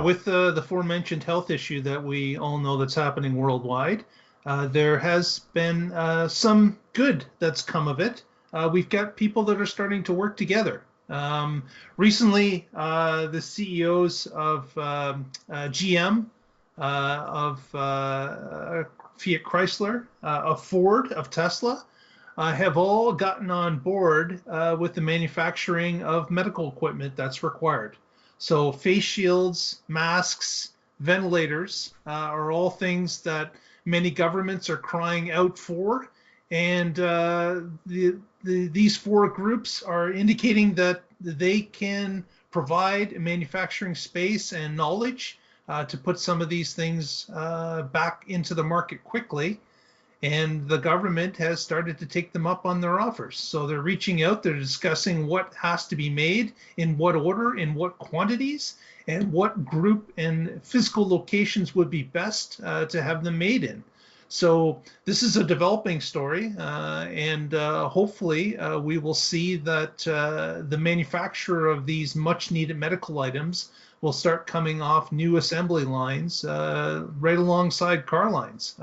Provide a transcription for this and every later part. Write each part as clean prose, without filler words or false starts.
with the aforementioned health issue that we all know that's happening worldwide, there has been some good that's come of it. We've got people that are starting to work together. Recently, the CEOs of GM, of Fiat Chrysler, of Ford, of Tesla, have all gotten on board with the manufacturing of medical equipment that's required. So face shields, masks, ventilators are all things that many governments are crying out for. And these four groups are indicating that they can provide manufacturing space and knowledge to put some of these things back into the market quickly. And the government has started to take them up on their offers. So they're reaching out, they're discussing what has to be made, in what order, in what quantities, and what group and physical locations would be best to have them made in. So this is a developing story, and hopefully we will see that the manufacturer of these much needed medical items will start coming off new assembly lines right alongside car lines.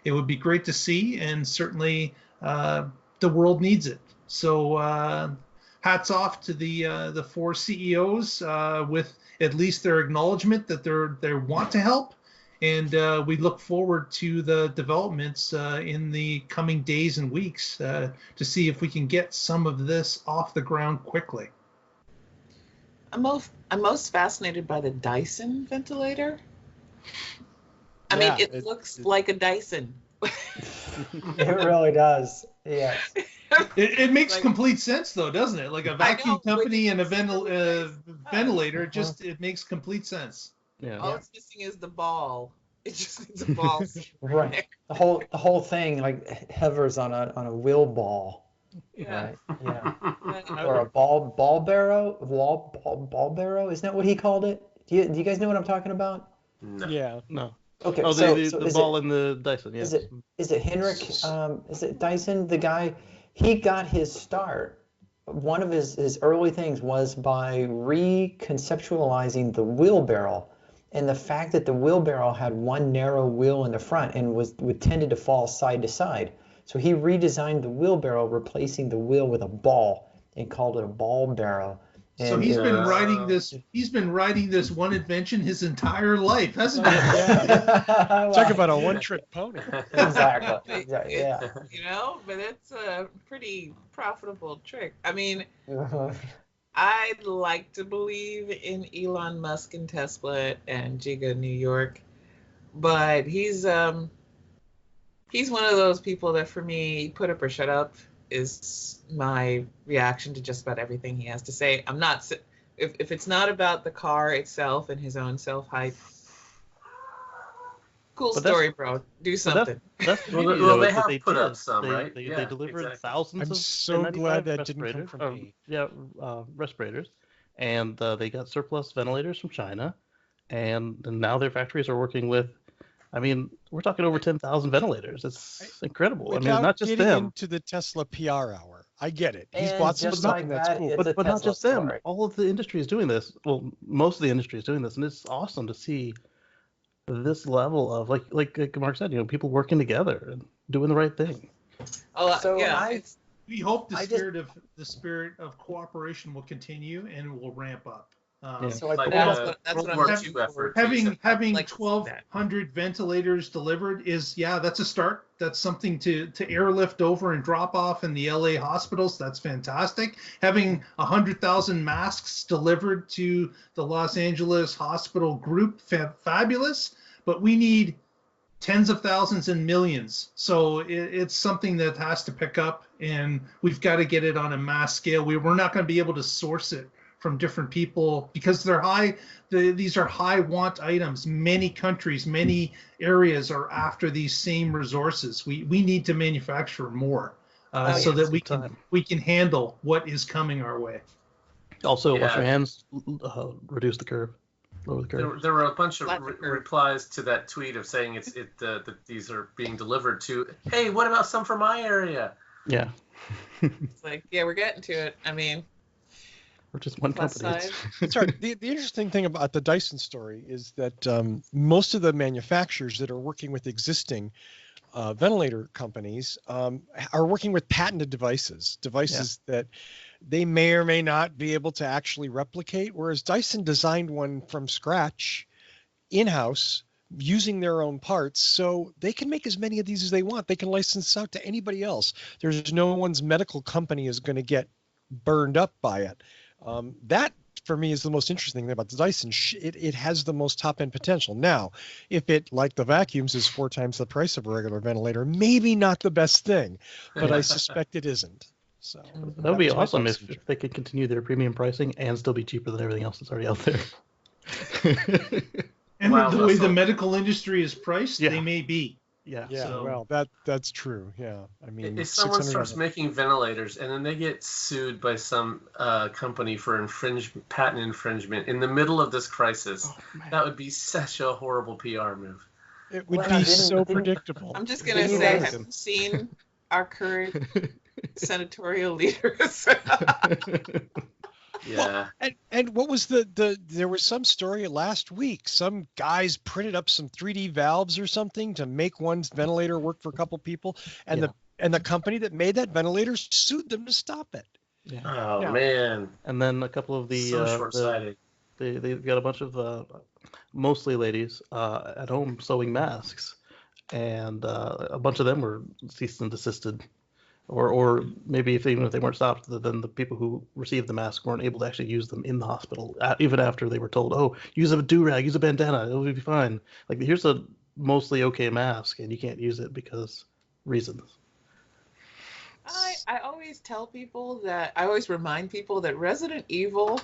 It would be great to see, and certainly the world needs it. So hats off to the four CEOs with at least their acknowledgement that they want to help. And we look forward to the developments in the coming days and weeks to see if we can get some of this off the ground quickly. I'm most fascinated by the Dyson ventilator. I mean, it looks like a Dyson. It really does. Yes. It makes complete sense, though, doesn't it? Like a vacuum company and a ventilator, it makes complete sense. Yeah. All it's missing is the ball. It just needs a ball. Right. The whole thing like hovers on a wheel ball. Yeah. Right. Yeah. Or a ball barrow. Ball barrow. Isn't that what he called it? Do you guys know what I'm talking about? No. Yeah. No. Okay. Oh, the ball in the Dyson. Yeah. Is it Henrik? Is it Dyson? The guy. He got his start. One of his early things was by reconceptualizing the wheelbarrow, and the fact that the wheelbarrow had one narrow wheel in the front and would tended to fall side to side. So he redesigned the wheelbarrow, replacing the wheel with a ball, and called it a ball barrow. And so he's been riding this. He's been riding this one invention his entire life, hasn't he? Yeah. Talk about a one-trick pony. Exactly. Yeah. You know, but it's a pretty profitable trick. I mean, I'd like to believe in Elon Musk and Tesla and Giga New York, but he's one of those people that, for me, put up or shut up is my reaction to just about everything he has to say. I'm not, if it's not about the car itself and his own self-hype, cool story, bro. Do something. Well, they have put up some, right? They delivered thousands I'm of so glad that didn't come from me. Respirators, and they got surplus ventilators from China, and now their factories are working with. I mean, we're talking over 10,000 ventilators. It's incredible. I mean, not just them. Into the Tesla PR hour. I get it. He's bought some stuff, and that's cool. But not just them. All of the industry is doing this. Well, most of the industry is doing this, and it's awesome to see this level of, like Mark said, people working together and doing the right thing. Oh, so yeah. We hope the spirit of cooperation will continue and will ramp up. So that's what I'm looking for. Having 1,200 ventilators delivered that's a start. That's something to airlift over and drop off in the LA hospitals. That's fantastic. Having 100,000 masks delivered to the Los Angeles hospital group, fabulous. But we need tens of thousands and millions. So it's something that has to pick up, and we've got to get it on a mass scale. We're not going to be able to source it from different people because they're these are high want items. Many countries, many areas are after these same resources. We need to manufacture more so that we can handle what is coming our way. Also, wash your hands, reduce the curve, lower the curve. There were a bunch of replies to that tweet of saying that these are being delivered to. Hey, what about some from my area? Yeah. It's like, yeah, we're getting to it. I mean, Or just one Plus company. side. Sorry, the interesting thing about the Dyson story is that most of the manufacturers that are working with existing ventilator companies are working with patented devices that they may or may not be able to actually replicate, whereas Dyson designed one from scratch in-house using their own parts, so they can make as many of these as they want. They can license out to anybody else. There's no one's medical company is going to get burned up by it. That for me is the most interesting thing about the Dyson. It has the most top-end potential. Now, if it, like the vacuums, is 4 times the price of a regular ventilator, maybe not the best thing, but I suspect it isn't. So that would be awesome if they could continue their premium pricing and still be cheaper than everything else that's already out there. And Wow, the way the Russell. medical industry is priced, Yeah. they may be. Yeah, So- well, that's true. Yeah, I mean, If someone starts $600. making ventilators and then they get sued by some company for patent infringement in the middle of this crisis, that would be such a horrible PR move. It would Well, be didn't- so didn't- predictable. I'm just gonna Didn't you say, guys- have you seen our current senatorial leaders? Yeah. And what was there was some story last week. Some guys printed up some 3D valves or something to make one ventilator work for a couple people, and the company that made that ventilator sued them to stop it. Yeah. Oh Yeah. man. And then a couple of So short-sighted. they've got a bunch of mostly ladies at home sewing masks, and a bunch of them were ceased and desisted, or maybe even if they weren't stopped, then the people who received the mask weren't able to actually use them in the hospital, even after they were told, oh, use a do-rag, use a bandana, it'll be fine. Like, here's a mostly okay mask, and you can't use it because reasons. I always tell people that, I always remind people that Resident Evil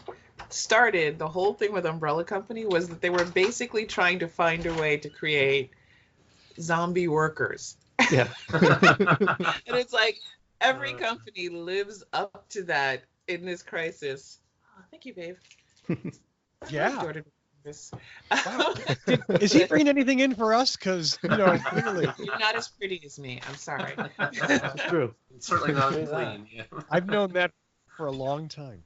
started, the whole thing with Umbrella Company was that they were basically trying to find a way to create zombie workers. Yeah. And it's like every company lives up to that in this crisis. Oh, thank you, babe. Yeah. Jordan, this. Wow. Is he bringing anything in for us? Because clearly, You're not as pretty as me. I'm sorry. It's true. It's certainly not Say that. clean. Yeah. I've known that for a long time.